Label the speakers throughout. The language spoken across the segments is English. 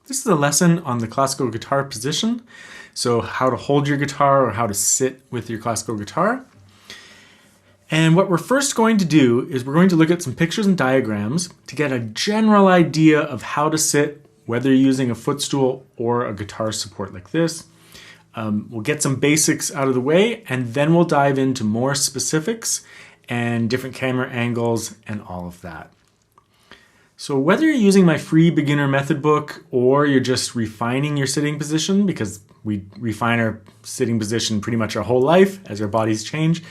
Speaker 1: This is a lesson on the classical guitar position. So how to hold your guitar or how to sit with your classical guitar. And what we're first going to do is we're going to look at some pictures and diagrams to get a general idea of how to sit, whether you're using a footstool or a guitar support like this. We'll get some basics out of the way, and then we'll dive into more specifics and different camera angles and all of that. So whether you're using my free beginner method book or you're just refining your sitting position, because we refine our sitting position pretty much our whole life as our bodies change,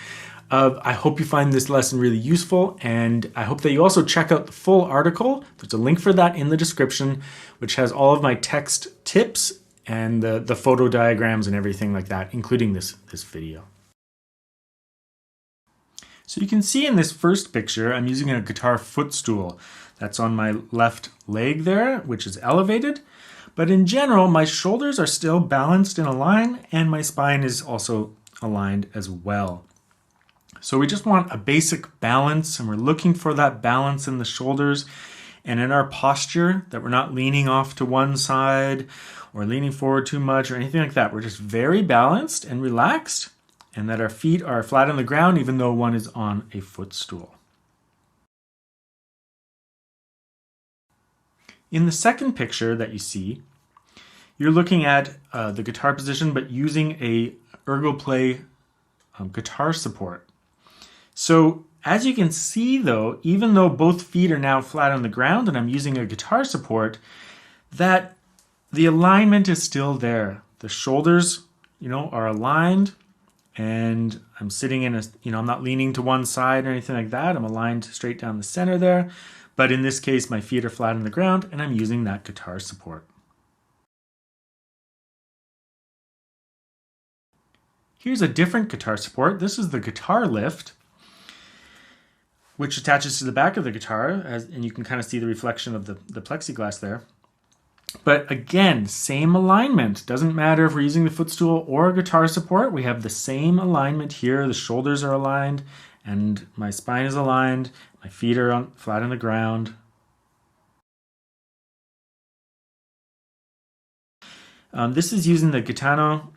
Speaker 1: I hope you find this lesson really useful, and I hope that you also check out the full article. There's a link for that in the description, which has all of my text tips and the photo diagrams and everything like that, including this video. So you can see in this first picture, I'm using a guitar footstool. That's on my left leg there, which is elevated. But in general, my shoulders are still balanced in a line, and my spine is also aligned as well. So we just want a basic balance, and we're looking for that balance in the shoulders and in our posture, that we're not leaning off to one side or leaning forward too much or anything like that. We're just very balanced and relaxed, and that our feet are flat on the ground even though one is on a footstool. In the second picture that you see, you're looking at the guitar position but using a ergo-play guitar support. So as you can see though, even though both feet are now flat on the ground and I'm using a guitar support, that the alignment is still there. The shoulders, are aligned, and I'm sitting in I'm not leaning to one side or anything like that. I'm aligned straight down the center there. But in this case, my feet are flat on the ground and I'm using that guitar support. Here's a different guitar support. This is the guitar lift, which attaches to the back of the guitar, and you can kind of see the reflection of the plexiglass there. But again, same alignment. Doesn't matter if we're using the footstool or a guitar support. We have the same alignment here. The shoulders are aligned and my spine is aligned. My feet are flat on the ground. This is using the Gitano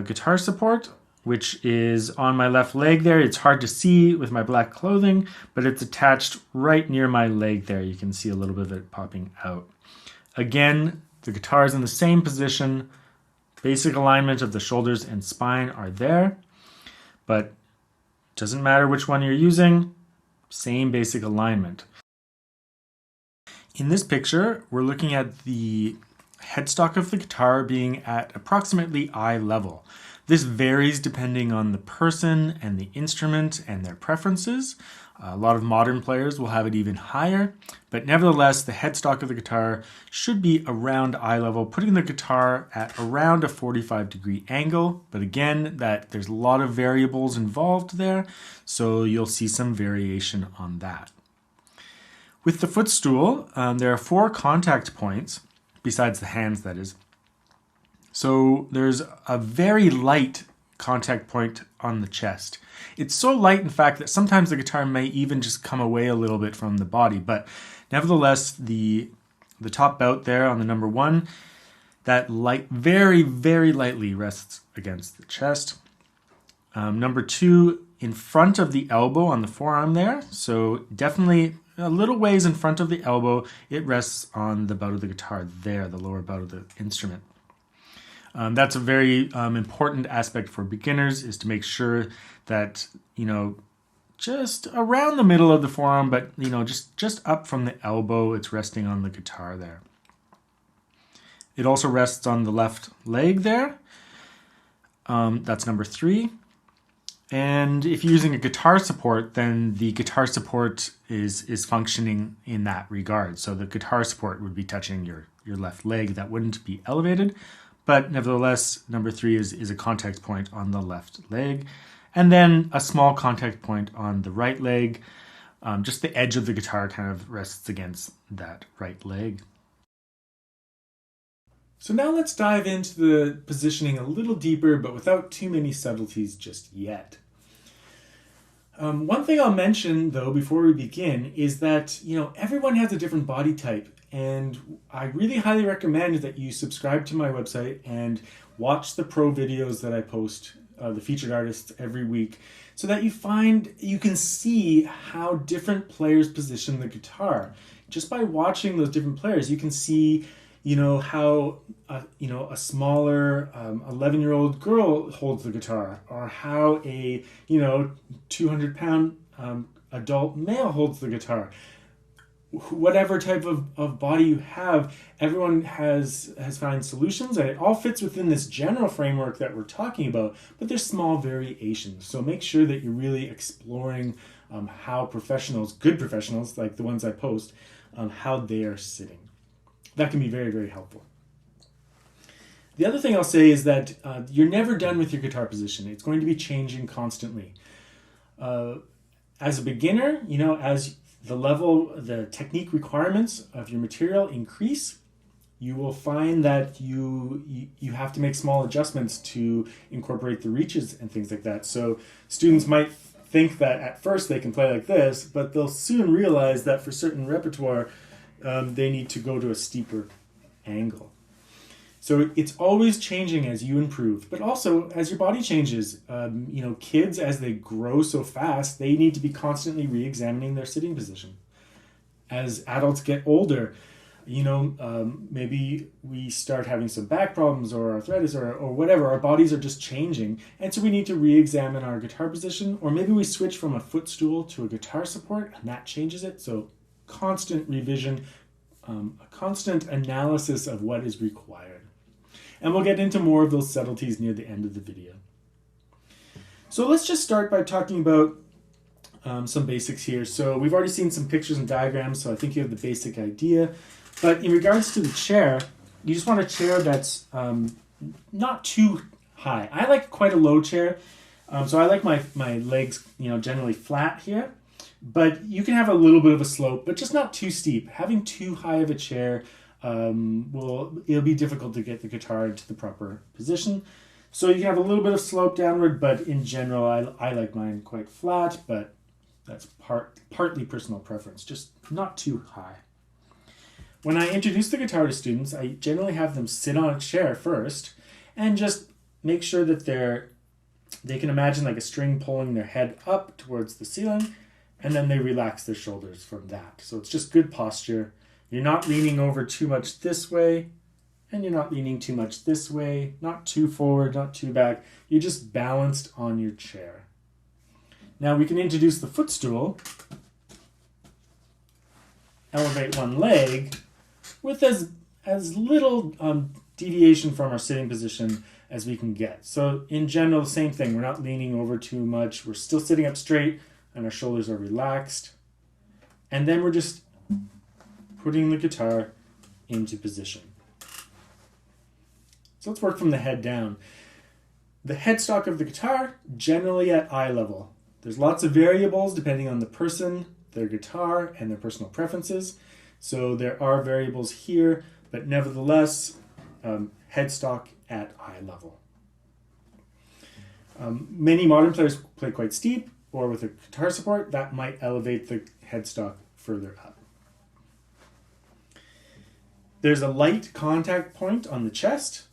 Speaker 1: guitar support, which is on my left leg there. It's hard to see with my black clothing, but it's attached right near my leg there. You can see a little bit of it popping out. Again, the guitar is in the same position. Basic alignment of the shoulders and spine are there, but doesn't matter which one you're using, same basic alignment. In this picture, we're looking at the headstock of the guitar being at approximately eye level. This varies depending on the person and the instrument and their preferences. A lot of modern players will have it even higher, but nevertheless, the headstock of the guitar should be around eye level, putting the guitar at around a 45-degree angle. But again, there's a lot of variables involved there, so you'll see some variation on that. With the footstool, there are 4 contact points, besides the hands, that is. So there's a very light contact point on the chest. It's so light, in fact, that sometimes the guitar may even just come away a little bit from the body. But nevertheless, the top bout there on the number 1, that very, very lightly rests against the chest. Number 2, in front of the elbow on the forearm there. So definitely a little ways in front of the elbow, it rests on the bout of the guitar there, the lower bout of the instrument. That's a very important aspect for beginners, is to make sure that, just around the middle of the forearm, but, just up from the elbow, it's resting on the guitar there. It also rests on the left leg there. That's number 3. And if you're using a guitar support, then the guitar support is functioning in that regard. So the guitar support would be touching your left leg. That wouldn't be elevated. But nevertheless, number 3 is a contact point on the left leg. And then a small contact point on the right leg. Just the edge of the guitar kind of rests against that right leg. So now let's dive into the positioning a little deeper, but without too many subtleties just yet. One thing I'll mention, though, before we begin is that, everyone has a different body type. And I really highly recommend that you subscribe to my website and watch the pro videos that I post, the featured artists, every week, so that you can see how different players position the guitar. Just by watching those different players, you can see, how, a smaller 11-year-old girl holds the guitar, or how a, 200-pound adult male holds the guitar. Whatever type of body you have, everyone has found solutions, and it all fits within this general framework that we're talking about, but there's small variations. So make sure that you're really exploring how good professionals, like the ones I post, how they are sitting. That can be very, very helpful. The other thing I'll say is that you're never done with your guitar position. It's going to be changing constantly. As a beginner, as the technique requirements of your material increase, you will find that you have to make small adjustments to incorporate the reaches and things like that. So students might think that at first they can play like this, but they'll soon realize that for certain repertoire, they need to go to a steeper angle. So it's always changing as you improve, but also as your body changes. Kids, as they grow so fast, they need to be constantly re-examining their sitting position. As adults get older, maybe we start having some back problems or arthritis or whatever. Our bodies are just changing, and so we need to re-examine our guitar position, or maybe we switch from a footstool to a guitar support, and that changes it. So constant revision, a constant analysis of what is required. And we'll get into more of those subtleties near the end of the video. So let's just start by talking about some basics here. So we've already seen some pictures and diagrams, so I think you have the basic idea. But in regards to the chair, you just want a chair that's not too high. I like quite a low chair, so I like my legs generally flat here. But you can have a little bit of a slope, but just not too steep. Having too high of a chair, it'll be difficult to get the guitar into the proper position. So you can have a little bit of slope downward, but in general, I like mine quite flat, but that's partly personal preference, just not too high. When I introduce the guitar to students, I generally have them sit on a chair first and just make sure that they can imagine like a string pulling their head up towards the ceiling, and then they relax their shoulders from that. So it's just good posture. You're not leaning over too much this way, and you're not leaning too much this way, not too forward, not too back. You're just balanced on your chair. Now we can introduce the footstool. Elevate one leg with as little deviation from our sitting position as we can get. So in general, the same thing. We're not leaning over too much. We're still sitting up straight, and our shoulders are relaxed. And then we're just putting the guitar into position. So let's work from the head down. The headstock of the guitar, generally at eye level. There's lots of variables depending on the person, their guitar, and their personal preferences. So there are variables here, but nevertheless, headstock at eye level. Many modern players play quite steep, or with a guitar support, that might elevate the headstock further up. There's a light contact point on the chest,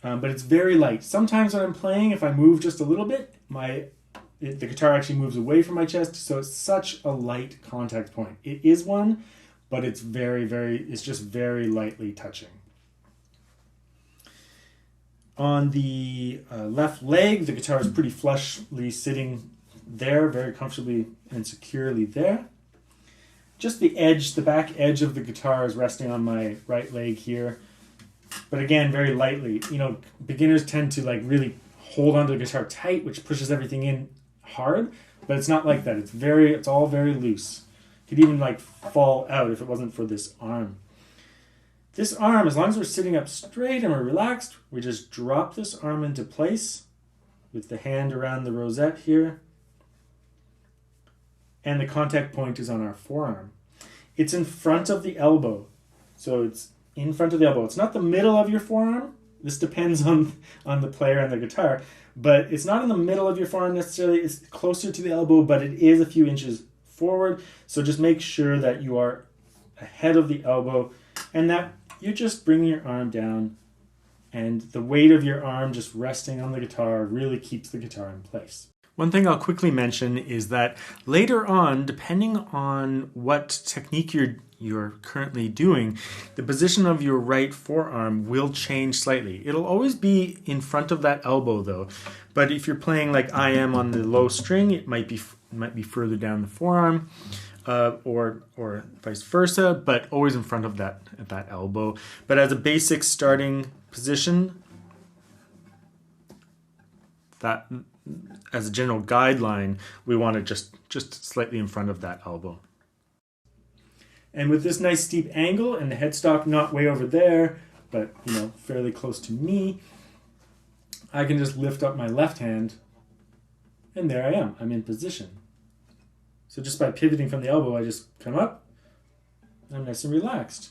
Speaker 1: but it's very light. Sometimes when I'm playing, if I move just a little bit, the guitar actually moves away from my chest, so it's such a light contact point. It is one, but it's it's just very lightly touching. On the left leg, the guitar is pretty flushly sitting there, very comfortably and securely there. Just the back edge of the guitar is resting on my right leg here. But again, very lightly. Beginners tend to really hold onto the guitar tight, which pushes everything in hard, but it's not like that. It's all very loose. It could even fall out if it wasn't for this arm. This arm, as long as we're sitting up straight and we're relaxed, we just drop this arm into place with the hand around the rosette here. And the contact point is on our forearm. It's in front of the elbow. So it's in front of the elbow. It's not the middle of your forearm. This depends on the player and the guitar. But it's not in the middle of your forearm necessarily. It's closer to the elbow, but it is a few inches forward. So just make sure that you are ahead of the elbow and that you're just bringing your arm down, and the weight of your arm just resting on the guitar really keeps the guitar in place. One thing I'll quickly mention is that later on, depending on what technique you're currently doing, the position of your right forearm will change slightly. It'll always be in front of that elbow though, but if you're playing like I am on the low string, it might be further down the forearm, or vice versa, but always in front of that elbow. But as a basic starting position, that as a general guideline, we want it just slightly in front of that elbow. And with this nice steep angle and the headstock not way over there, but fairly close to me, I can just lift up my left hand, and there I am. I'm in position. So just by pivoting from the elbow, I just come up, and I'm nice and relaxed.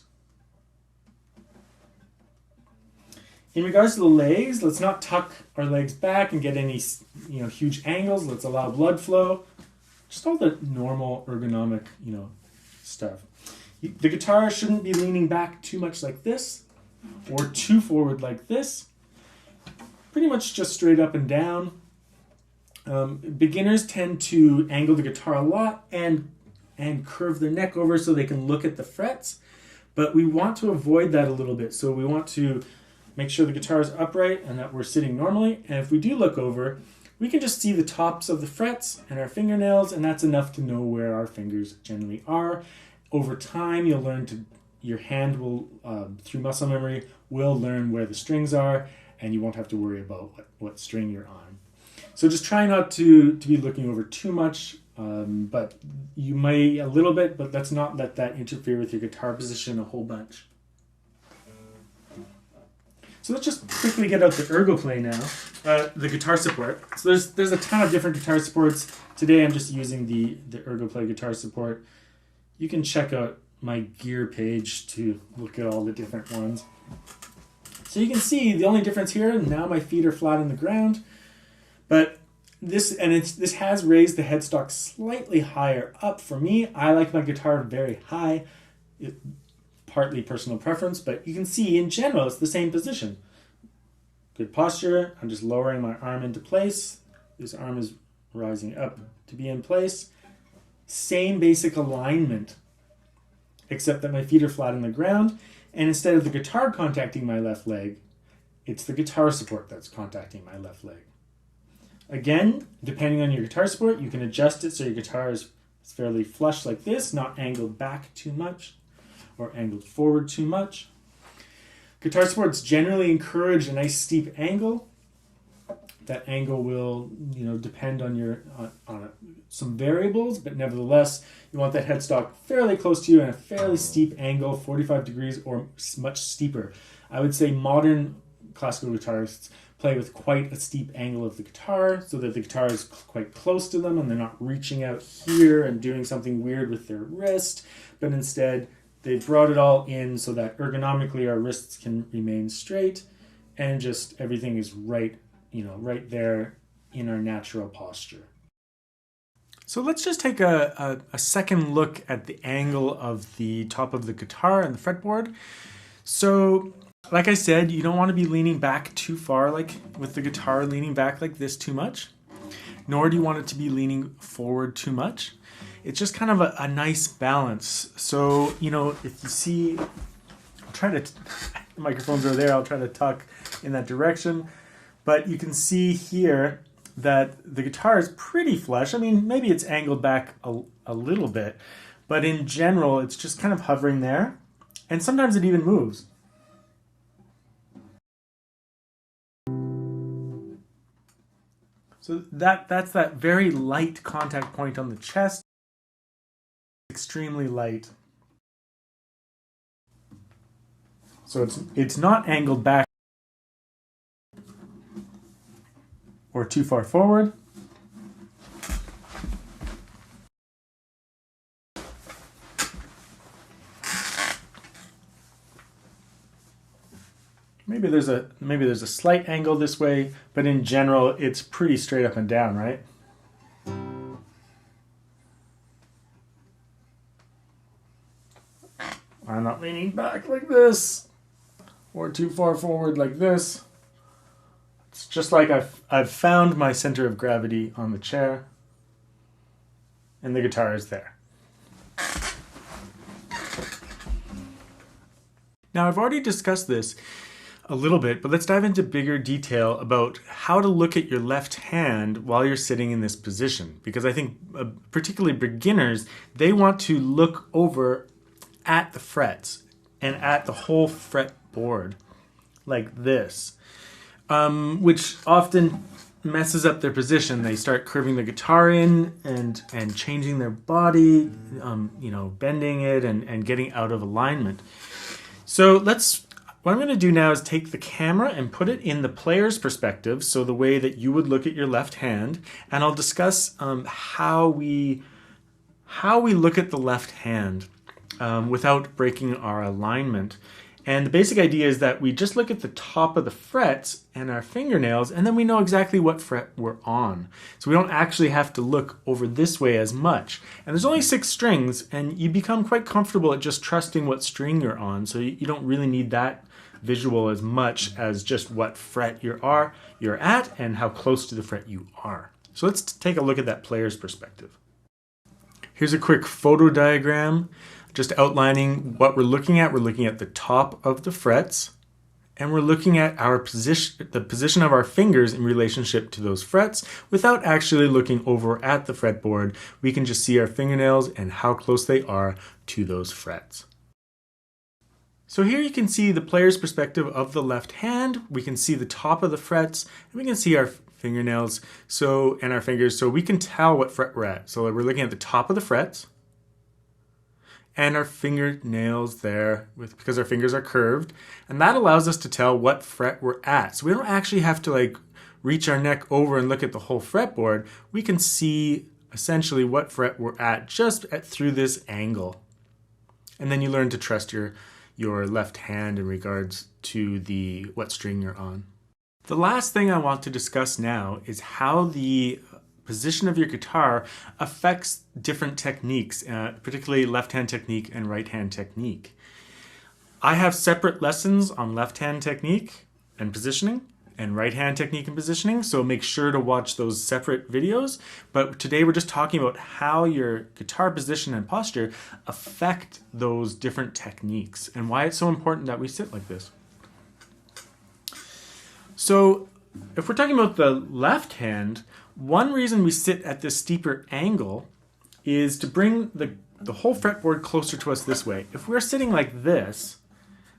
Speaker 1: In regards to the legs, let's not tuck our legs back and get any huge angles. Let's allow blood flow. Just all the normal ergonomic stuff. The guitar shouldn't be leaning back too much like this or too forward like this. Pretty much just straight up and down. Beginners tend to angle the guitar a lot and curve their neck over so they can look at the frets, but we want to avoid that a little bit. So we want to make sure the guitar is upright and that we're sitting normally. And if we do look over, we can just see the tops of the frets and our fingernails, and that's enough to know where our fingers generally are. Over time, you'll learn your hand will, through muscle memory, will learn where the strings are, and you won't have to worry about what string you're on. So just try not to be looking over too much, but you may a little bit, but let's not let that interfere with your guitar position a whole bunch. So let's just quickly get out the ergo play now, the guitar support. So there's a ton of different guitar supports. Today I'm just using the ergo play guitar support. You can check out my gear page to look at all the different ones. So you can see the only difference here, now my feet are flat on the ground, but this has raised the headstock slightly higher up. For me, I like my guitar very high. Partly personal preference, but you can see in general it's the same position. Good posture. I'm just lowering my arm into place. This arm is rising up to be in place. Same basic alignment, except that my feet are flat on the ground, and instead of the guitar contacting my left leg, it's the guitar support that's contacting my left leg. Again, depending on your guitar support, you can adjust it so your guitar is fairly flush like this, not angled back too much or angled forward too much. Guitar supports generally encourage a nice steep angle. That angle will, depend on some variables, but nevertheless, you want that headstock fairly close to you and a fairly steep angle, 45 degrees or much steeper. I would say modern classical guitarists play with quite a steep angle of the guitar so that the guitar is quite close to them and they're not reaching out here and doing something weird with their wrist, but instead they've brought it all in so that ergonomically our wrists can remain straight and just everything is right there in our natural posture. So let's just take a second look at the angle of the top of the guitar and the fretboard. So like I said, you don't want to be leaning back too far, like with the guitar leaning back like this too much, nor do you want it to be leaning forward too much. It's just kind of a nice balance. So, if you see, I'll try to, the microphones are there, I'll try to tuck in that direction. But you can see here that the guitar is pretty flush. I mean, maybe it's angled back a little bit, but in general, it's just kind of hovering there. And sometimes it even moves. So that's that very light contact point on the chest. Extremely light. So it's not angled back or too far forward. Maybe there's a slight angle this way, but in general it's pretty straight up and down, right? I'm not leaning back like this or too far forward like this. It's just like I've found my center of gravity on the chair, and the guitar is there. Now, I've already discussed this a little bit, but let's dive into bigger detail about how to look at your left hand while you're sitting in this position. Because I think particularly beginners, they want to look over at the frets and at the whole fretboard like this, which often messes up their position. They start curving the guitar in and changing their body, bending it and getting out of alignment. So what I'm going to do now is take the camera and put it in the player's perspective, so the way that you would look at your left hand, and I'll discuss how we look at the left hand without breaking our alignment. And the basic idea is that we just look at the top of the frets and our fingernails, and then we know exactly what fret we're on. So we don't actually have to look over this way as much. And there's only 6 strings, and you become quite comfortable at just trusting what string you're on. So you don't really need that visual as much as just what fret you're at and how close to the fret you are. So let's take a look at that player's perspective. Here's a quick photo diagram just outlining what we're looking at. We're looking at the top of the frets, and we're looking at our position, the position of our fingers in relationship to those frets without actually looking over at the fretboard. We can just see our fingernails and how close they are to those frets. So here you can see the player's perspective of the left hand. We can see the top of the frets, and we can see our fingernails and our fingers, so we can tell what fret we're at. So we're looking at the top of the frets and our fingernails there because our fingers are curved, and that allows us to tell what fret we're at. So we don't actually have to reach our neck over and look at the whole fretboard. We can see essentially what fret we're at just through this angle. And then you learn to trust your left hand in regards to what string you're on. The last thing I want to discuss now is how the position of your guitar affects different techniques, particularly left-hand technique and right-hand technique. I have separate lessons on left-hand technique and positioning and right-hand technique and positioning, so make sure to watch those separate videos. But today we're just talking about how your guitar position and posture affect those different techniques and why it's so important that we sit like this. So if we're talking about the left hand, one reason we sit at this steeper angle is to bring the whole fretboard closer to us this way. If we're sitting like this,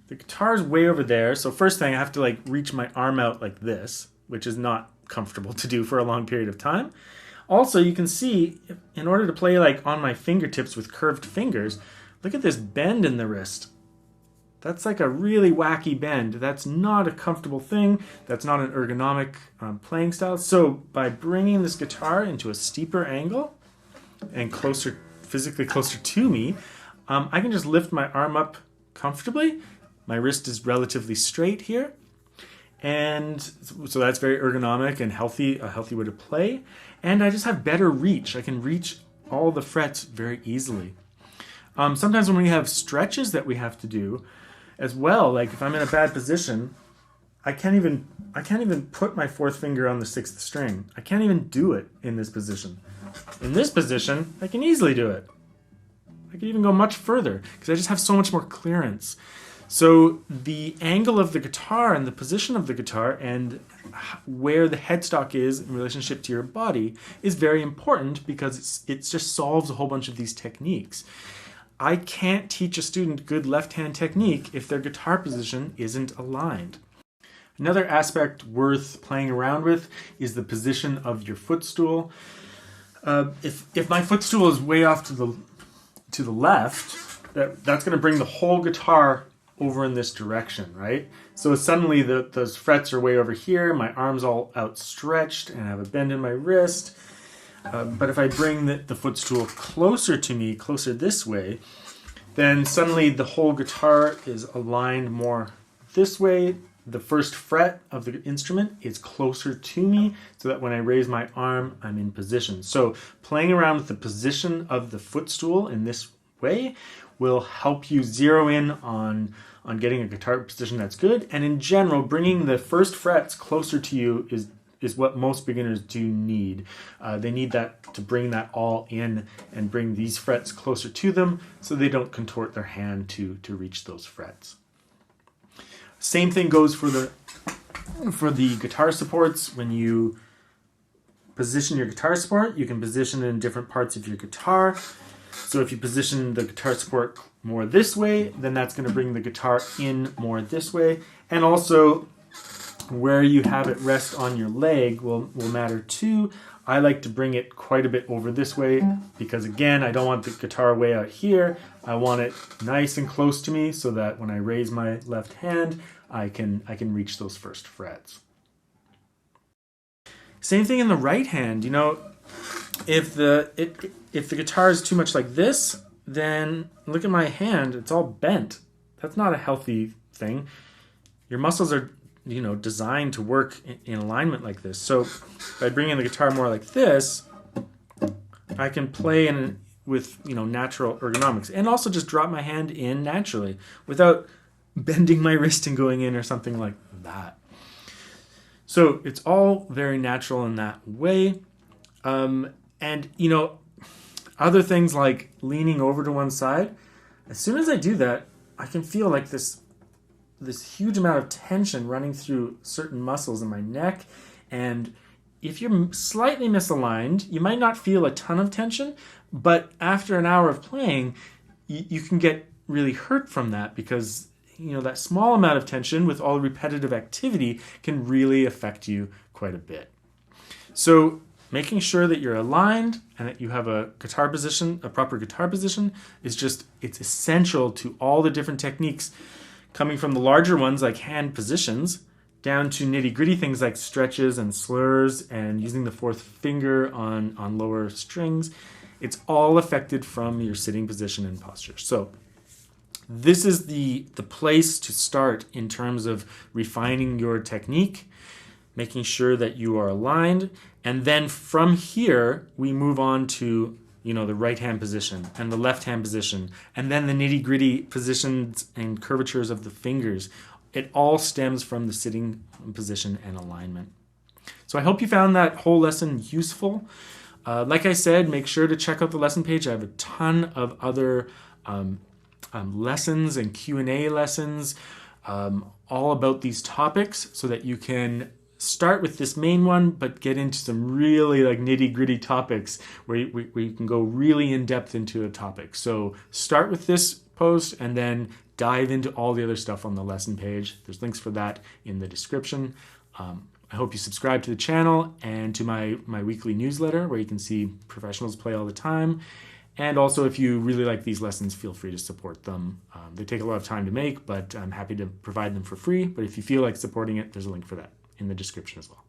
Speaker 1: the guitar's way over there, so first thing I have to reach my arm out like this, which is not comfortable to do for a long period of time. Also, you can see, in order to play on my fingertips with curved fingers, look at this bend in the wrist. That's a really wacky bend. That's not a comfortable thing. That's not an ergonomic playing style. So by bringing this guitar into a steeper angle and physically closer to me, I can just lift my arm up comfortably. My wrist is relatively straight here. And so that's very ergonomic and a healthy way to play. And I just have better reach. I can reach all the frets very easily. Sometimes when we have stretches that we have to do, as well, if I'm in a bad position, I can't even put my 4th finger on the 6th string. I can't even do it in this position. In this position, I can easily do it. I can even go much further because I just have so much more clearance. So the angle of the guitar and the position of the guitar and where the headstock is in relationship to your body is very important because it just solves a whole bunch of these techniques. I can't teach a student good left-hand technique if their guitar position isn't aligned. Another aspect worth playing around with is the position of your footstool. If my footstool is way off to the left, that's going to bring the whole guitar over in this direction, right? So suddenly those frets are way over here, my arm's all outstretched, and I have a bend in my wrist. But if I bring the footstool closer to me, closer this way, then suddenly the whole guitar is aligned more this way. The first fret of the instrument is closer to me so that when I raise my arm, I'm in position. So playing around with the position of the footstool in this way will help you zero in on getting a guitar position that's good. And in general, bringing the first frets closer to you is what most beginners do need. They need that to bring that all in and bring these frets closer to them so they don't contort their hand to reach those frets. Same thing goes for the guitar supports. When you position your guitar support, you can position it in different parts of your guitar. So if you position the guitar support more this way, then that's going to bring the guitar in more this way. And also where you have it rest on your leg will matter too. I like to bring it quite a bit over this way because, again, I don't want the guitar way out here. I want it nice and close to me so that when I raise my left hand, I can reach those first frets. Same thing in the right hand. You know, if the guitar is too much like this, then look at my hand, it's all bent. That's not a healthy thing. Your muscles are, you know, designed to work in alignment like this. So by bringing the guitar more like this, I can play with, you know, natural ergonomics and also just drop my hand in naturally without bending my wrist and going in or something like that. So it's all very natural in that way. And, you know, other things like leaning over to one side, as soon as I do that, I can feel like this huge amount of tension running through certain muscles in my neck. And if you're slightly misaligned, you might not feel a ton of tension, but after an hour of playing, you can get really hurt from that because, you know, that small amount of tension with all the repetitive activity can really affect you quite a bit. So making sure that you're aligned and that you have a guitar position, a proper guitar position, it's essential to all the different techniques, coming from the larger ones like hand positions down to nitty-gritty things like stretches and slurs and using the fourth finger on lower strings. It's all affected from your sitting position and posture. So this is the place to start in terms of refining your technique, making sure that you are aligned. And then from here, we move on to, you know, the right hand position and the left hand position, and then the nitty-gritty positions and curvatures of the fingers. It all stems from the sitting position and alignment. So I hope you found that whole lesson useful. Like I said, make sure to check out the lesson page. I have a ton of other lessons and Q&A lessons all about these topics so that you can start with this main one, but get into some really like nitty-gritty topics where you can go really in depth into a topic. So start with this post and then dive into all the other stuff on the lesson page. There's links for that in the description. I hope you subscribe to the channel and to my weekly newsletter where you can see professionals play all the time. And also, if you really like these lessons, feel free to support them. They take a lot of time to make, but I'm happy to provide them for free. But if you feel like supporting it, there's a link for that in the description as well.